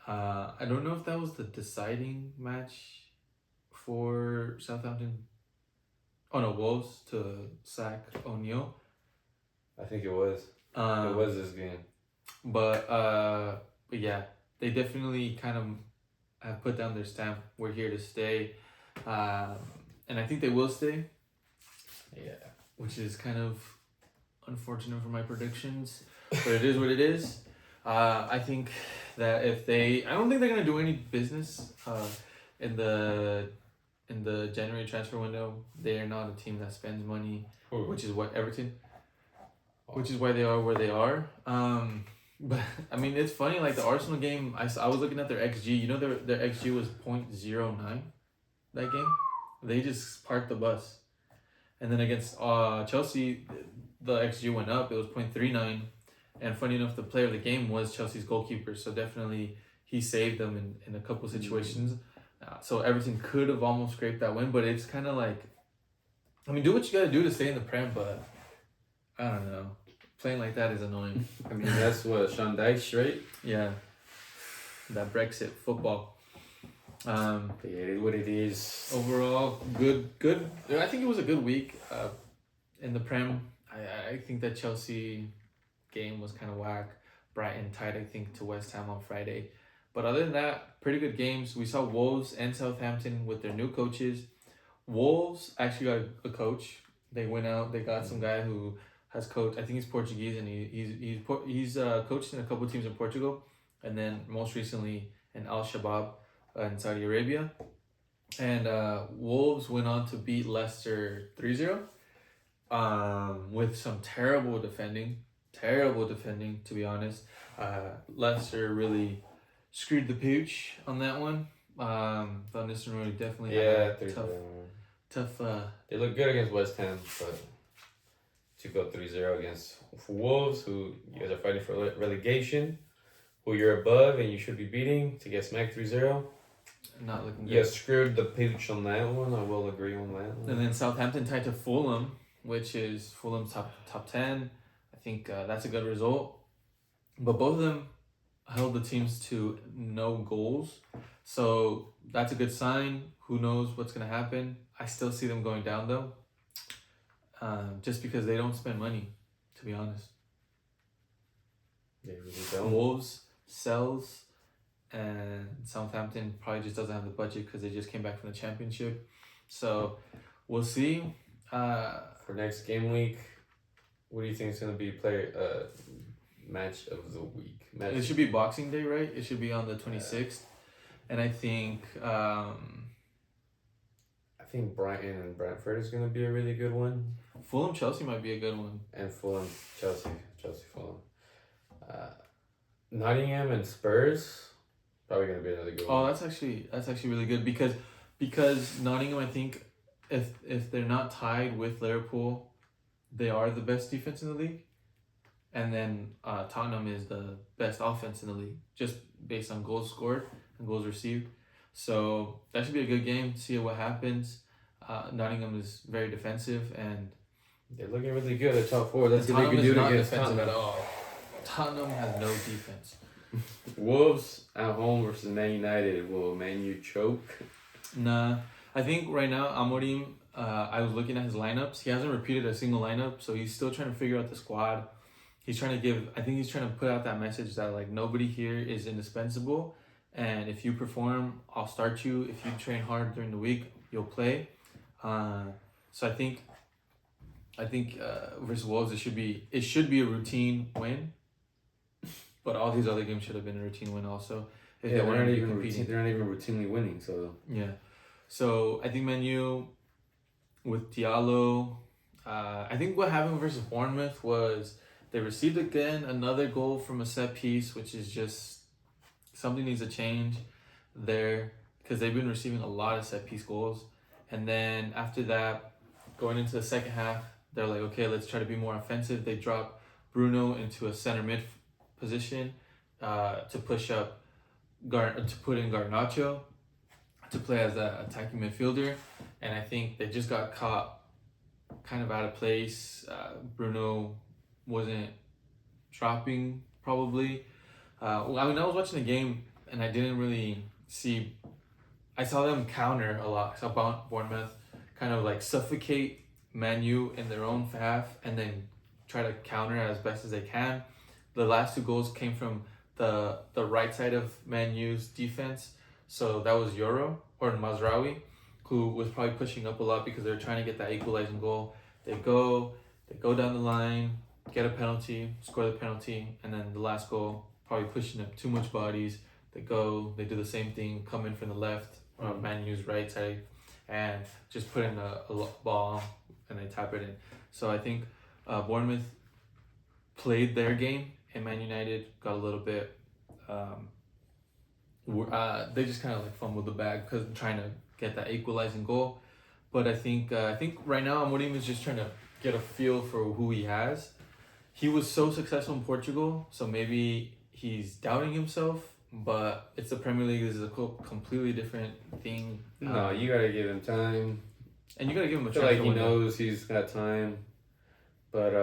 I don't know if that was the deciding match for Southampton. Oh no, Wolves to sack O'Neill. I think it was. It was this game. But yeah, they definitely kind of have put down their stamp. We're here to stay, and I think they will stay. Yeah. Which is kind of unfortunate for my predictions, but it is what it is. I think that I don't think they're gonna do any business in the January transfer window. They are not a team that spends money, which is what Everton, which is why they are where they are. But I mean, it's funny. Like the Arsenal game, I was looking at their XG. You know, their XG was 0.09. That game, they just parked the bus. And then against Chelsea, the XG went up. It was 0.39. And funny enough, the player of the game was Chelsea's goalkeeper. So definitely he saved them in a couple situations. So Everton could have almost scraped that win. But it's kind of like, I mean, do what you got to do to stay in the Prem. But I don't know. Playing like that is annoying. I mean, that's what Sean Dyche, right? Yeah. That Brexit football. It is what it is. Overall, good. I think it was a good week in the Prem. I think that Chelsea game was kind of whack. Brighton tied, I think, to West Ham on Friday. But other than that, pretty good games. We saw Wolves and Southampton with their new coaches. Wolves actually got a coach. They went out. They got some guy who has coached. I think he's Portuguese, and he's coached in a couple teams in Portugal, and then most recently in Al Shabab in Saudi Arabia. And Wolves went on to beat Leicester 3-0 with some terrible defending, to be honest. Leicester really screwed the pooch on that one. Van Nistelrooy definitely had a tough. They look good against West Ham, but to go 3-0 against Wolves, who you guys are fighting for relegation, who you're above and you should be beating, to get smacked 3-0. Not looking good. Yeah, screwed the pooch on that one. I will agree on that one. And then Southampton tied to Fulham, which is Fulham's top 10. I think that's a good result. But both of them held the teams to no goals. So that's a good sign. Who knows what's going to happen? I still see them going down, though. Just because they don't spend money, to be honest. They really don't. Wolves sells, and Southampton probably just doesn't have the budget because they just came back from the championship. So we'll see. For next game week, what do you think is going to be match of the week? It should be Boxing Day, right? It should be on the 26th. And I think Brighton and Brentford is going to be a really good one. Fulham Chelsea might be a good one. And Fulham Chelsea Fulham. Nottingham and Spurs probably going to be another good one. Oh, that's actually really good because Nottingham, I think if they're not tied with Liverpool, they are the best defense in the league. And then Tottenham is the best offense in the league, just based on goals scored and goals received. So that should be a good game. See what happens. Nottingham is very defensive, and they're looking really good at top four. That's what they can do against Tottenham. At all. Tottenham has no defense. Wolves at home versus Man United. Will Man U choke? Nah, I think right now Amorim. I was looking at his lineups. He hasn't repeated a single lineup, so he's still trying to figure out the squad. He's trying to put out that message that like nobody here is indispensable, and if you perform, I'll start you. If you train hard during the week, you'll play. So I think versus Wolves it should be a routine win, but all these other games should have been a routine win also. They're not even routinely winning. So yeah, so I think Man U with Diallo. I think what happened versus Bournemouth was they received again another goal from a set piece, which is just something needs to change there because they've been receiving a lot of set piece goals. And then after that, going into the second half, they're like, okay, let's try to be more offensive. They drop Bruno into a center mid position to push up, to put in Garnacho to play as an attacking midfielder. And I think they just got caught kind of out of place. Bruno wasn't dropping probably. I was watching the game and I didn't really see. I saw them counter a lot. I saw Bournemouth kind of like suffocate Man U in their own half and then try to counter as best as they can. The last 2 goals came from the right side of Man U's defense. So that was Mazraoui, who was probably pushing up a lot because they were trying to get that equalizing goal. They go down the line, get a penalty, score the penalty, and then the last goal, probably pushing up too much bodies. They do the same thing, come in from the left, Man U's right side, and just put in a ball, and they tap it in. So I think Bournemouth played their game, and Man United got a little bit. They just kind of like fumbled the bag because trying to get that equalizing goal. But I think right now Amorim is just trying to get a feel for who he has. He was so successful in Portugal, so maybe he's doubting himself. But it's the Premier League. This is a completely different thing. No, you gotta give him time. And you gotta give him a chance. I feel like he knows he's got time. But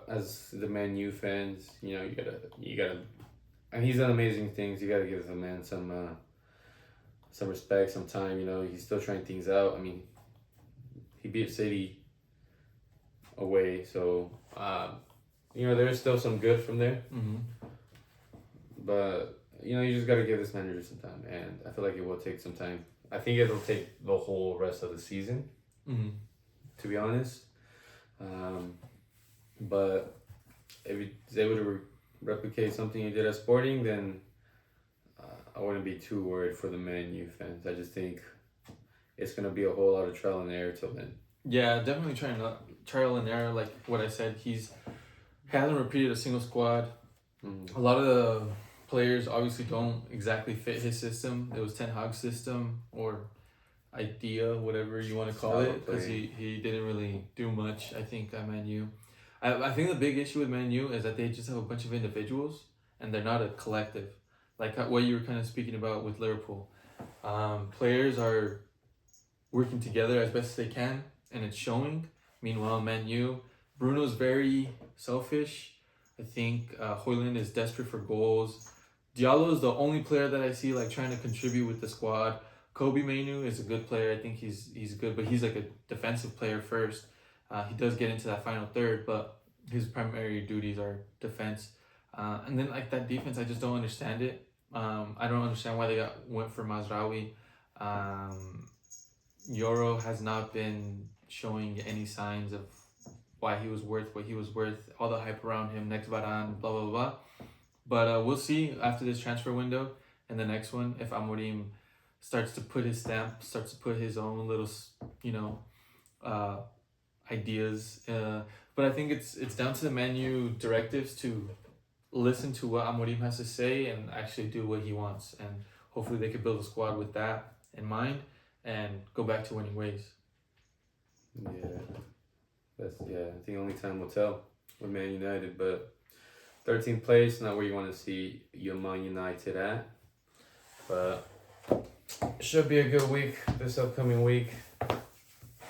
as the Man U fans, you gotta, and he's done amazing things. You gotta give the man some respect, some time. He's still trying things out. I mean, he beat City away, so there's still some good from there. Mm-hmm. But you just gotta give this manager some time, and I feel like it will take some time. I think it'll take the whole rest of the season, to be honest. But if he's able to replicate something he did at Sporting, then I wouldn't be too worried for the Man U fans. I just think it's gonna be a whole lot of trial and error till then. Yeah, definitely trial and error. Like what I said, he hasn't repeated a single squad. A lot of the players obviously don't exactly fit his system. It was Ten Hag's system or idea, whatever you want to call it, because he didn't really do much, I think, at Man U. I think the big issue with Man U is that they just have a bunch of individuals and they're not a collective. Like what you were kind of speaking about with Liverpool. Players are working together as best as they can and it's showing. Meanwhile, Man U, Bruno's very selfish. I think Højlund is desperate for goals. Diallo is the only player that I see like trying to contribute with the squad. Kobe Mainu is a good player. I think he's good, but he's like a defensive player first. He does get into that final third, but his primary duties are defense. And then like that defense, I just don't understand it. I don't understand why they went for Mazraoui. Euro has not been showing any signs of why he was worth what he was worth. All the hype around him, next Varane, blah, blah, blah. But we'll see after this transfer window and the next one if Amorim starts to put his stamp, starts to put his own little, ideas. But I think it's down to the Man U directives to listen to what Amorim has to say and actually do what he wants. And hopefully they could build a squad with that in mind and go back to winning ways. I think only time will tell with Man United, but 13th place, not where you want to see your Man United at. But should be a good week this upcoming week.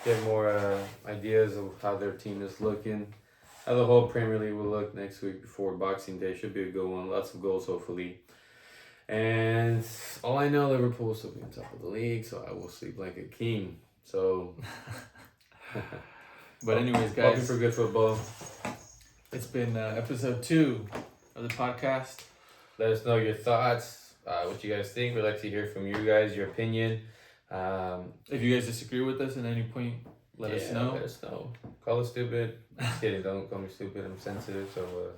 Get more ideas of how their team is looking. How the whole Premier League will look next week before Boxing Day. Should be a good one. Lots of goals, hopefully. And all I know, Liverpool will still be on top of the league, so I will sleep like a king. So, but anyways, guys, hoping for good football. It's been episode 2 of the podcast. Let us know your thoughts, what you guys think. We'd like to hear from you guys, your opinion. If you guys disagree with us at any point, let us know. Let us know. Call us stupid. Just kidding, don't call me stupid. I'm sensitive, so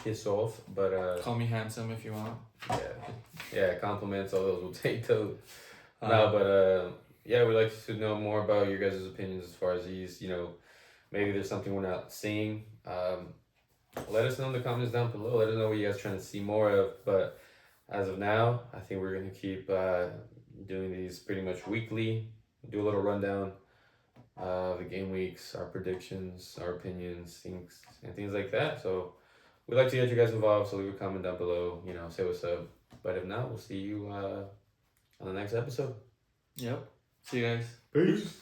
piss off. But call me handsome if you want. Yeah, compliments, all those we'll take those. We'd like to know more about your guys' opinions as far as these, maybe there's something we're not seeing. Let us know in the comments down below. Let us know what you guys are trying to see more of. But as of now, I think we're going to keep doing these pretty much weekly. Do a little rundown the game weeks, our predictions, our opinions, things like that. So we'd like to get you guys involved. So leave a comment down below. Say what's up. But if not, we'll see you on the next episode. Yep. See you guys. Peace.